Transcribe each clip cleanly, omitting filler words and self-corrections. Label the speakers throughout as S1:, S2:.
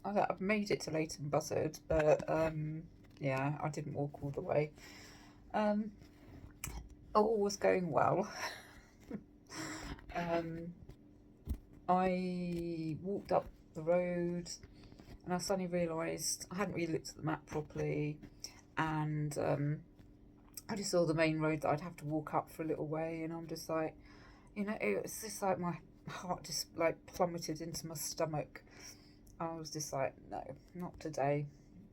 S1: I've made it to Leighton Buzzard, but yeah, I didn't walk all the way. Um, all was going well. um, I walked up the road and I suddenly realised I hadn't really looked at the map properly, and I just saw the main road that I'd have to walk up for a little way, and I'm just like, it was just like my heart just like plummeted into my stomach. I was just like, no, not today.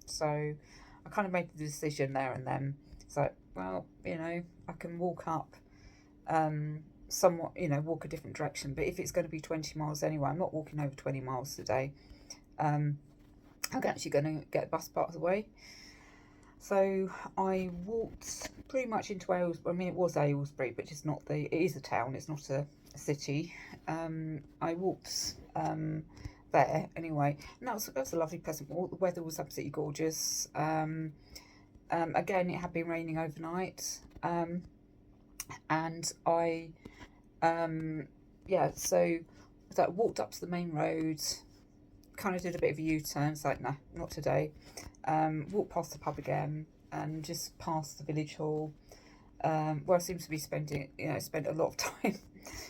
S1: So I kind of made the decision there and then. It's like, well, I can walk up, somewhat, walk a different direction. But if it's going to be 20 miles anyway, I'm not walking over 20 miles today. I'm actually going to get a bus part of the way. So I walked pretty much into Aylesbury. I mean, it was Aylesbury, but just not it is a town, it's not a city. I walked there anyway, and that was a lovely, pleasant walk. The weather was absolutely gorgeous. Again, it had been raining overnight, and so I walked up to the main road, kind of did a bit of a U-turn. It's like, nah, not today. Walked past the pub again and just past the village hall, where I seem to be spent a lot of time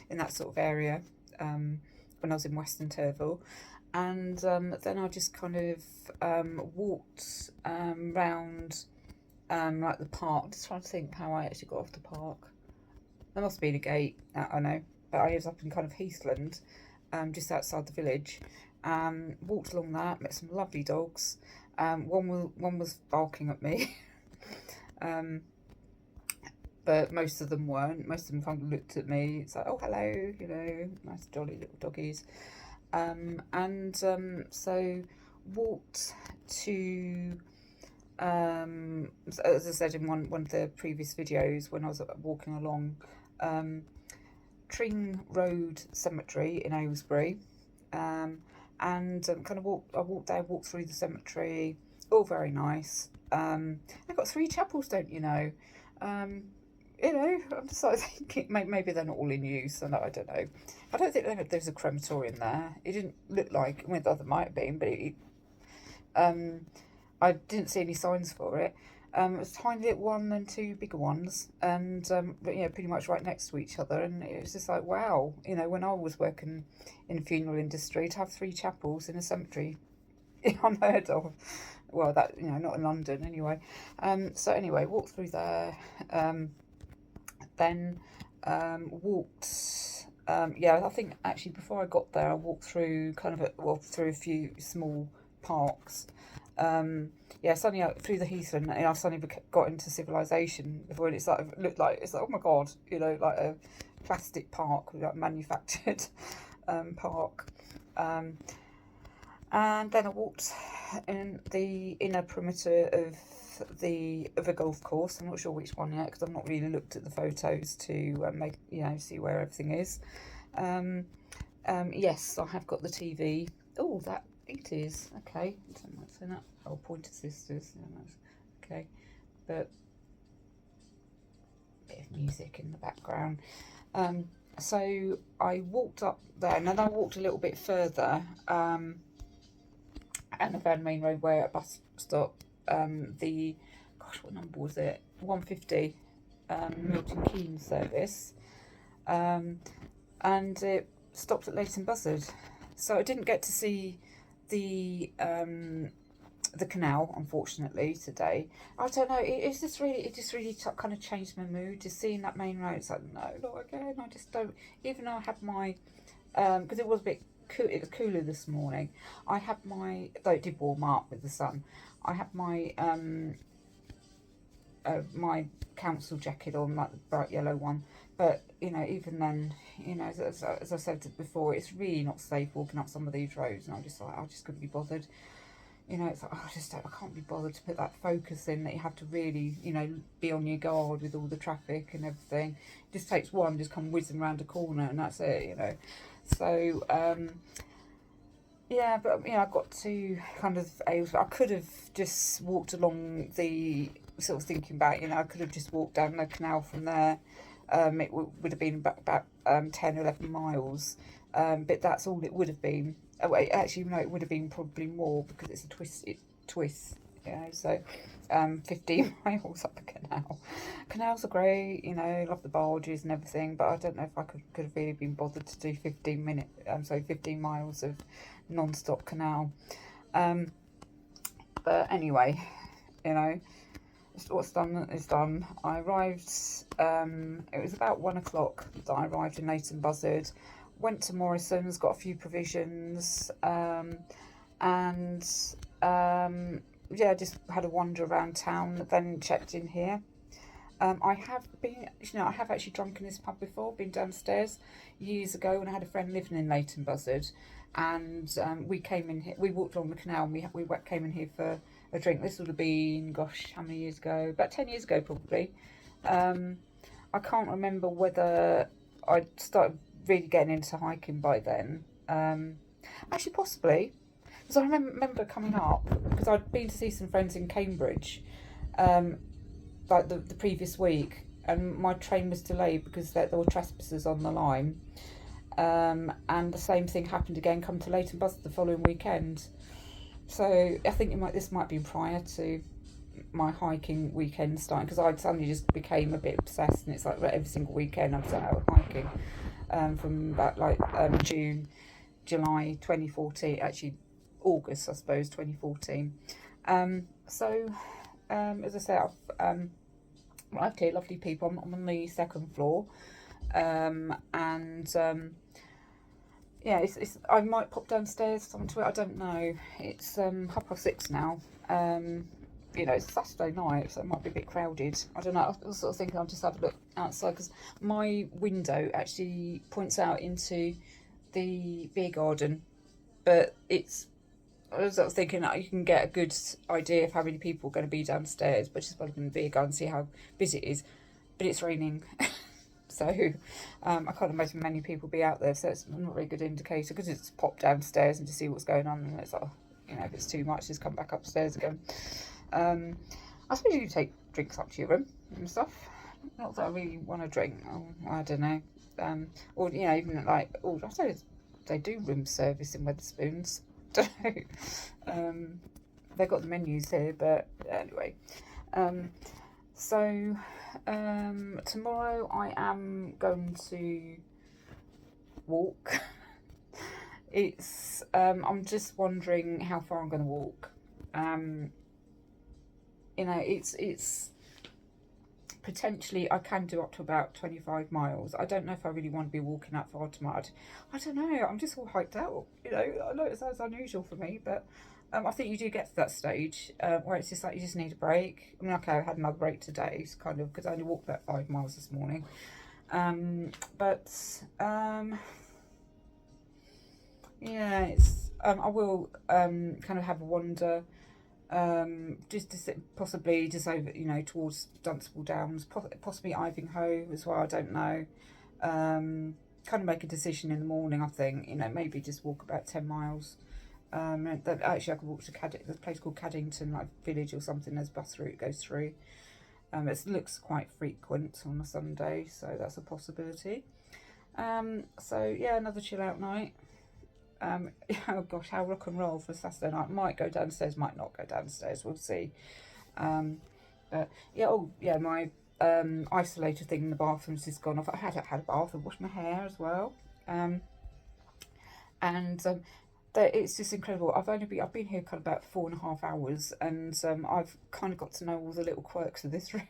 S1: in that sort of area when I was in Western Turville. And then I just kind of walked round like the park. Just trying to think how I actually got off the park. There must have been a gate, I know, but I ended up in kind of Heathland, just outside the village. Walked along that, met some lovely dogs. One was barking at me, but most of them weren't. Most of them kind of looked at me. It's like, oh, hello, nice jolly little doggies. So walked to, as I said in one of the previous videos, when I was walking along, Tring Road Cemetery in Aylesbury. And kind of walked through the cemetery, all very nice. They've got 3 chapels, don't you know? I'm just like thinking maybe they're not all in use, and I don't know. I don't think there's a crematorium there. It didn't look like. I mean, there might have been, but I didn't see any signs for it. It was a tiny little one and 2 bigger ones, and pretty much right next to each other. And it was just like, wow, when I was working in the funeral industry, to have 3 chapels in a cemetery, unheard of. Well, that not in London anyway. So anyway, walked through there. Then walked. I think actually before I got there, I walked through through a few small parks. Suddenly through the heath, and I suddenly got into civilization before, and looked like oh my god, like a plastic park, like manufactured park. And then I walked in the inner perimeter of a golf course. I'm not sure which one yet because I've not really looked at the photos to see where everything is. Yes, I have got the TV. Oh, that it is okay. So that Pointer Sisters. Okay, but a bit of music in the background. So I walked up there, and then I walked a little bit further. And I found the main road where a bus stop, what number was it? 150, Milton Keynes service, and it stopped at Leighton Buzzard. So I didn't get to see the canal, unfortunately, today. I don't know. It just really kind of changed my mood. Just seeing that main road, it's like, no, not again. I just don't. Even though I had my, because it was a bit. It was cooler this morning. I had though it did warm up with the sun. I had my my council jacket on, like the bright yellow one. But even then, as I said before, it's really not safe walking up some of these roads. And I just couldn't be bothered. It's like, I can't be bothered to put that focus in that you have to really, be on your guard with all the traffic and everything. It just takes one, just come whizzing around a corner, and that's it. So, but I got to kind of Aylesbury. I could have just walked along the, sort of thinking about, I could have just walked down the canal from there. It would have been about 10, 11 miles. but that's all it would have been. Oh, wait, actually, no, it would have been probably more because it's a twist, you know. So, 15 miles up a canal. Canals are great, you know, love the barges and everything, but I don't know if I could have really been bothered to do 15 miles of non-stop canal. But anyway, you know, what's done is done. I arrived, it was about 1 o'clock that I arrived in Leighton Buzzard. Went to Morrison's, got a few provisions, and yeah, just had a wander around town, then checked in here. I have been, you know, I have actually drunk in this pub before, been downstairs years ago when I had a friend living in Leighton Buzzard, and we came in here, we walked along the canal and we came in here for a drink. This would have been, gosh, how many years ago? About 10 years ago probably. I can't remember whether I started really getting into hiking by then. Actually, possibly, because I remember coming up, because I'd been to see some friends in Cambridge, like the previous week, and my train was delayed because there were trespassers on the line. And the same thing happened again, come to Leighton Buzzard the following weekend. So I think this might be prior to my hiking weekend starting, because I suddenly just became a bit obsessed, and it's like every single weekend I'm out hiking, from about like June, July 2014, actually August I suppose 2014. So as I say, I've arrived here, lovely people. I'm on the second floor, and yeah, it's I might pop downstairs onto it, I don't know. It's 6:30 now. You know, it's Saturday night, so it might be a bit crowded. I don't know. I was sort of thinking I'll just have a look outside, because my window actually points out into the beer garden, but I was sort of thinking you can get a good idea of how many people are going to be downstairs, but just probably in the beer garden, see how busy it is. But it's raining, so I can't imagine many people be out there. So it's not a very good indicator, because it's popped downstairs and to see what's going on, and it's like, you know, if it's too much, just come back upstairs again. I suppose you can take drinks up to your room and stuff. Not that I really want to drink. I don't know. Or you know, even like, I suppose they do room service in Wetherspoons. They've got the menus here, but anyway. So tomorrow I am going to walk. It's I'm just wondering how far I'm going to walk. You know, it's potentially I can do up to about 25 miles. I don't know if I really want to be walking that far tomorrow. I don't know. I'm just all hyped out. You know, I know it sounds unusual for me, but I think you do get to that stage where it's just like you just need a break. I mean, okay, I had another break today, kind of, because I only walked about 5 miles this morning. Yeah, it's I will kind of have a wander. Just to sit, possibly just over, you know, towards Dunstable Downs, possibly Ivinghoe as well, I don't know. Kind of make a decision in the morning, I think, you know, maybe just walk about 10 miles. Actually I could walk to there's a place called Caddington, like village or something, there's a bus route goes through. It looks quite frequent on a Sunday, so that's a possibility. So yeah, another chill out night. Oh gosh, how rock and roll for Saturday night. Might go downstairs, might not go downstairs, we'll see. But yeah, my isolator thing in the bathrooms has gone off. I had a bath, I washed my hair as well. It's just incredible. I've been here kind of about 4.5 hours, and I've kind of got to know all the little quirks of this room.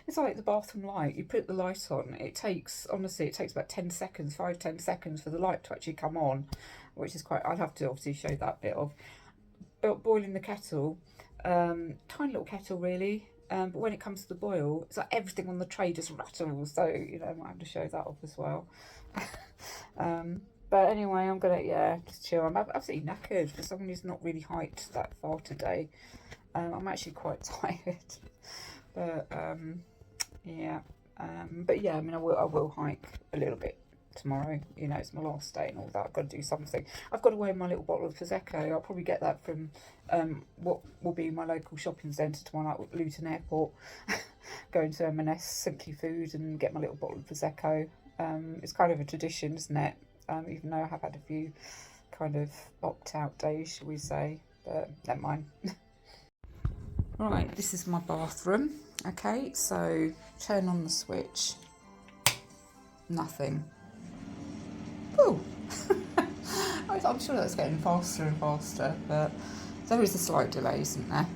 S1: It's like the bathroom light. You put the light on. It takes about 10 seconds, 5-10 seconds for the light to actually come on, which is quite. I'd have to obviously show that bit of. But boiling the kettle, tiny little kettle really. But when it comes to the boil, it's like everything on the tray just rattles. So you know, I might have to show that off as well. But anyway, I'm gonna just chill. I'm absolutely knackered for someone who's not really hiked that far today. I'm actually quite tired, but but yeah, I mean, I will hike a little bit tomorrow. You know, it's my last day and all that. I've got to do something. I've got to weigh my little bottle of Prosecco. I'll probably get that from what will be my local shopping centre tomorrow night at Luton Airport. Go into M&S Simply Food and get my little bottle of Prosecco. It's kind of a tradition, isn't it? even though I have had a few kind of opt-out days, shall we say, but never mind. Right, this is my bathroom. Okay, so turn on the switch. Nothing. Oh, I'm sure that's getting faster and faster, but there is a slight delay, isn't there?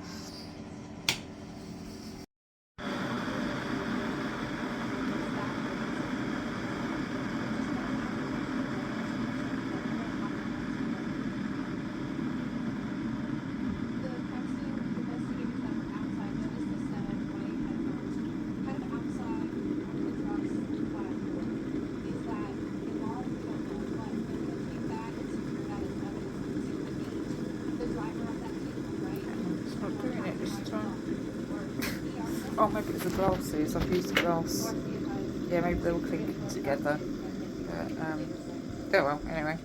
S1: Oh, maybe it's the glasses. I've used the glass. Yeah, maybe they'll clink together. But, oh well, anyway.